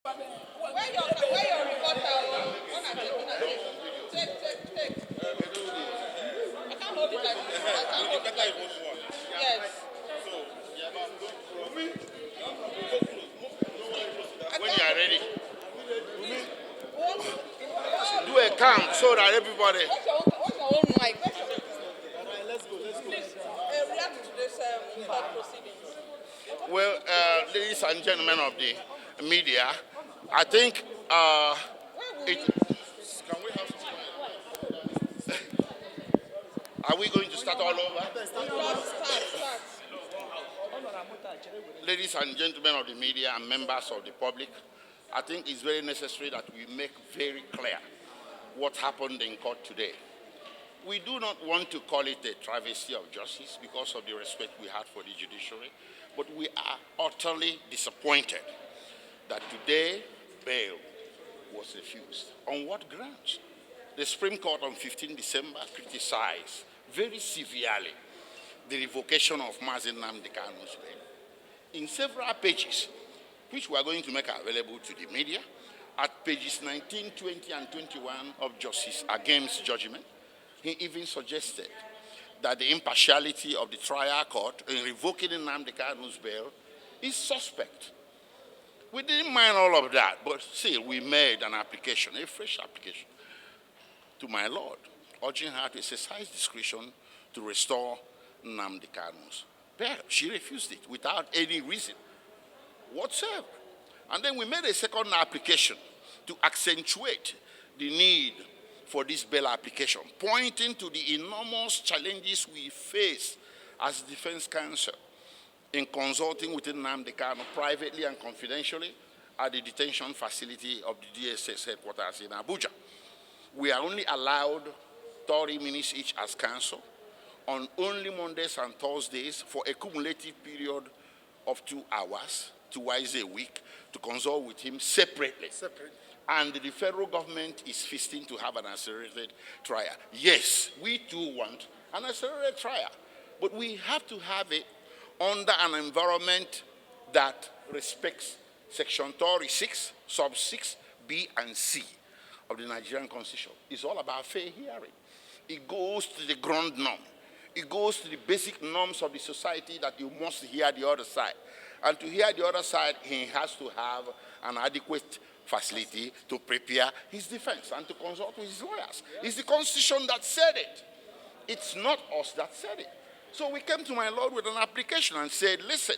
Where your reporter? Take. I can't hold it like this. I can't hold it like this. Yes. When you are ready, What? do a count so that everybody. What's your own mic? Let's go. Please react to this court proceedings. Well, ladies and gentlemen of the media, I think it. Can we have some? Are we going to start all over? Start. Ladies and gentlemen of the media and members of the public, I think it's very necessary that we make very clear what happened in court today. We do not want to call it a travesty of justice because of the respect we had for the judiciary, but we are utterly disappointed that today bail was refused. On what grounds? The Supreme Court on 15 December criticized very severely the revocation of Nnamdi Kanu's bail. In several pages, which we are going to make available to the media, at pages 19, 20, and 21 of Justice Agem's judgment, he even suggested that the impartiality of the trial court in revoking Nnamdi Kanu's bail is suspect. We didn't mind all of that, but still we made an application, a fresh application, to my Lord, urging her to exercise discretion to restore Nnamdi Kanu's bail. She refused it without any reason whatsoever. And then we made a second application to accentuate the need for this bail application, pointing to the enormous challenges we face as defense counsel in consulting with Nnamdi Kanu privately and confidentially at the detention facility of the DSS headquarters in Abuja. We are only allowed 30 minutes each as counsel on only Mondays and Thursdays for a cumulative period of 2 hours, twice a week, to consult with him separately. And the federal government is feasting to have an accelerated trial. Yes, we too want an accelerated trial, but we have to have it under an environment that respects Section 36, sub 6, B and C of the Nigerian Constitution. It's all about fair hearing. It goes to the ground norm. It goes to the basic norms of the society that you must hear the other side. And to hear the other side, he has to have an adequate facility to prepare his defense and to consult with his lawyers. It's the Constitution that said it. It's not us that said it. So we came to my Lord with an application and said, listen,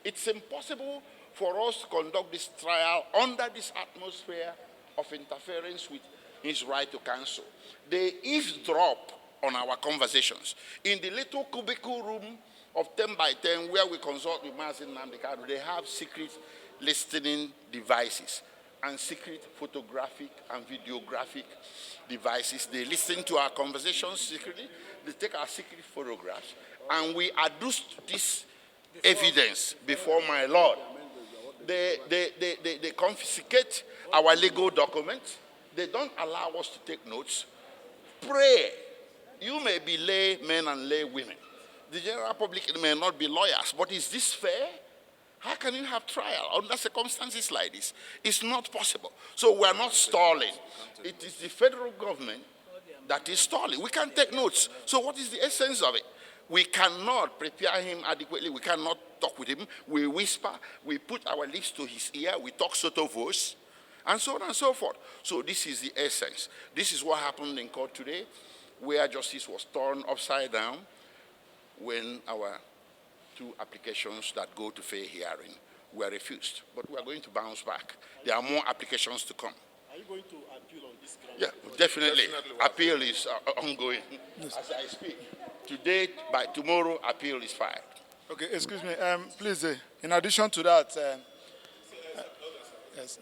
it's impossible for us to conduct this trial under this atmosphere of interference with his right to counsel. They eavesdrop on our conversations. In the little cubicle room of 10 by 10 where we consult with Nnamdi Kanu, they have secret listening devices and secret photographic and videographic devices. They listen to our conversations secretly, they take our secret photographs, and we adduced this evidence before my Lord. They confiscate our legal documents. They don't allow us to take notes. Pray. You may be lay men and lay women. The general public may not be lawyers, but is this fair? How can you have trial under circumstances like this? It's not possible. So we are not stalling. It is the federal government that is stalling. We can't take notes. So what is the essence of it? We cannot prepare him adequately. We cannot talk with him. We whisper. We put our lips to his ear. We talk sotto voce, and so on and so forth. So this is the essence. This is what happened in court today, where justice was turned upside down when our 2 applications that go to fair hearing were refused. But we are going to bounce back. There are more applications to come. Are you going to appeal on this ground? Yeah, definitely. Appeal is ongoing as I speak. Today, by tomorrow, appeal is filed. Okay, excuse me. Please, in addition to that, yes.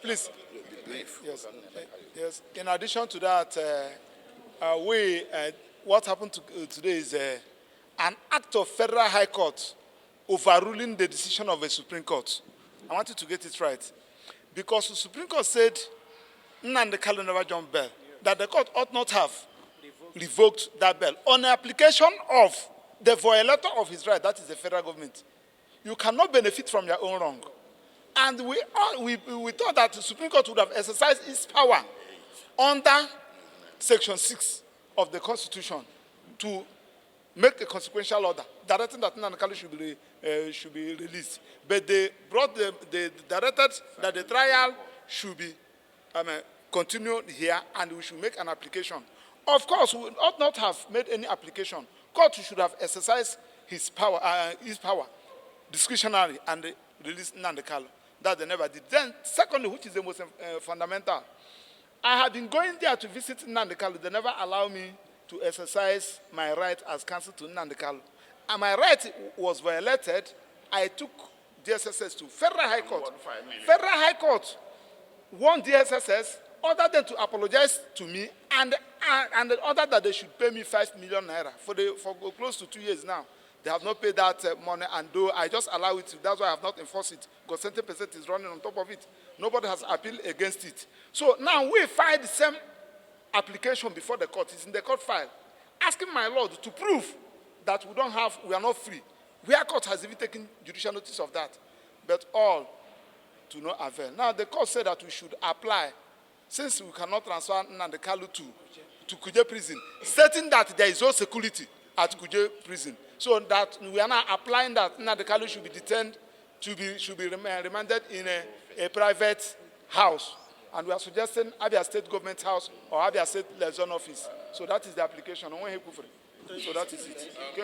Please. Yes. In addition to that, what happened today is an act of Federal High Court overruling the decision of a Supreme Court. I want you to get it right. Because the Supreme Court said, Nnamdi Kanu never jumped bail, that the court ought not have revoked that bail on the application of the violator of his right, that is the federal government. You cannot benefit from your own wrong. And we thought that the Supreme Court would have exercised its power under Section 6 of the Constitution to make a consequential order directing that Nnamdi Kanu should be released. But they directed that the trial should be continued here, and we should make an application. Of course, we ought not have made any application. Court should have exercised his power discretionary and released Nnamdi Kanu. That they never did. Then, secondly, which is the most fundamental, I have been going there to visit Nnamdi Kanu. They never allow me to exercise my right as counsel to Nnamdi Kanu. And my right was violated. I took DSS to Federal High Court. Federal High Court warned DSS, ordered them to apologize to me, and ordered that they should pay me 5 million naira for close to 2 years now. They have not paid that money, and though I just allow it, that's why I have not enforced it, because 70% is running on top of it. Nobody has appealed against it. So now we filed the same application before the court. It's in the court file, asking my Lord to prove that we are not free. Where court has even taken judicial notice of that, but all to no avail. Now the court said that we should apply, since we cannot transfer Nnamdi Kanu to Kuje prison, stating that there is no security at Kuje prison. So that we are now applying that Nnamdi Kanu should be detained, should be remanded in a private house. And we are suggesting Abia State Government House or Abia State Liaison Office. So that is the application. So that is it. I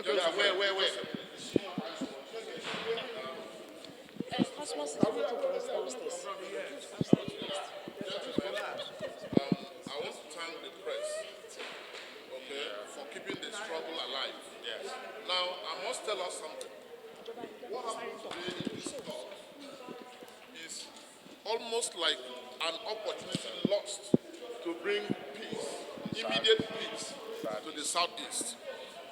want to thank the press, for keeping the struggle alive. Yes. Now, I must tell us something. What happened today in this court is almost like an opportunity lost to bring peace, immediate peace, to the Southeast.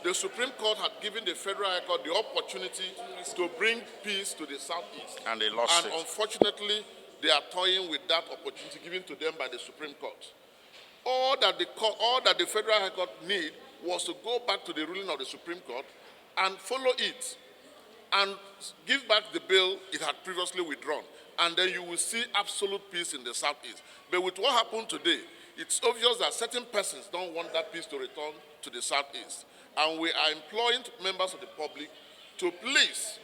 The Supreme Court had given the Federal High Court the opportunity to bring peace to the Southeast. And they lost it. And unfortunately, they are toying with that opportunity given to them by the Supreme Court. All that the Federal High Court need was to go back to the ruling of the Supreme Court and follow it and give back the bill it had previously withdrawn. And then you will see absolute peace in the Southeast. But with what happened today, it's obvious that certain persons don't want that peace to return to the Southeast. And we are imploring members of the public to please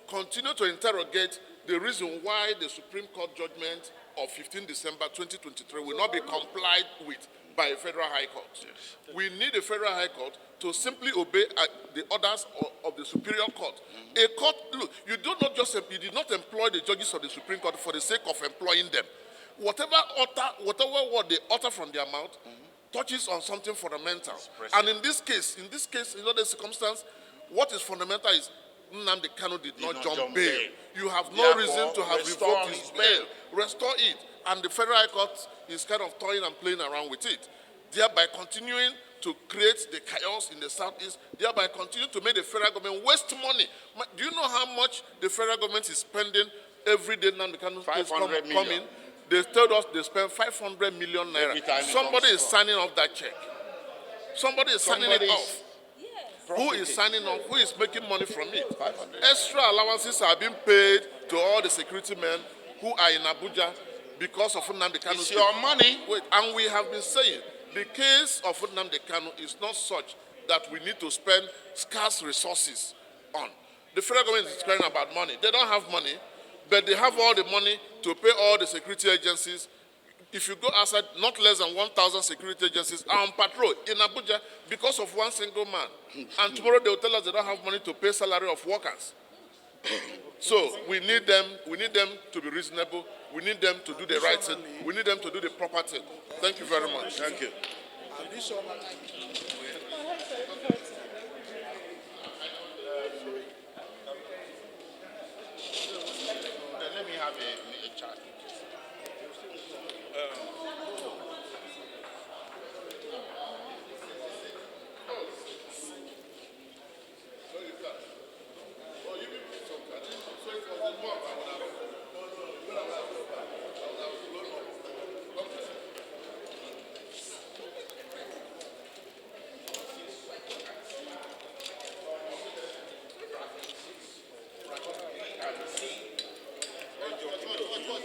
continue to interrogate the reason why the Supreme Court judgment of 15 December 2023 will not be complied with by a Federal High Court. Yes. We need a Federal High Court to simply obey the orders of the Superior Court. A court, look, you did not employ the judges of the Supreme Court for the sake of employing them. Whatever word they utter from their mouth touches on something fundamental. And in this case, in other circumstance, what is fundamental is Nnamdi Kanu did not jump bail. You have no reason to have revoked his bail. Restore it. And the Federal High Court is kind of toying and playing around with it, thereby continuing to create the chaos in the Southeast, thereby continue to make the federal government waste money. Do you know how much the federal government is spending every day Nnamdi Kanu coming? They told us they spend 500 million naira. Somebody is signing off that check. Somebody is signing it off. Who is signing off? Who is making money from it? Extra allowances are being paid to all the security men who are in Abuja because of Nnamdi Kanu. It's your money. Wait, and we have been saying the case of Nnamdi Kanu is not such that we need to spend scarce resources on. The federal government is crying about money. They don't have money, but they have all the money to pay all the security agencies. If you go outside, not less than 1,000 security agencies are on patrol in Abuja because of one single man. And tomorrow they will tell us they don't have money to pay salary of workers. So we need them to be reasonable. We need them to do the right thing. We need them to do the proper thing. Thank you very much. Thank you. Let me have a chat.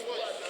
What?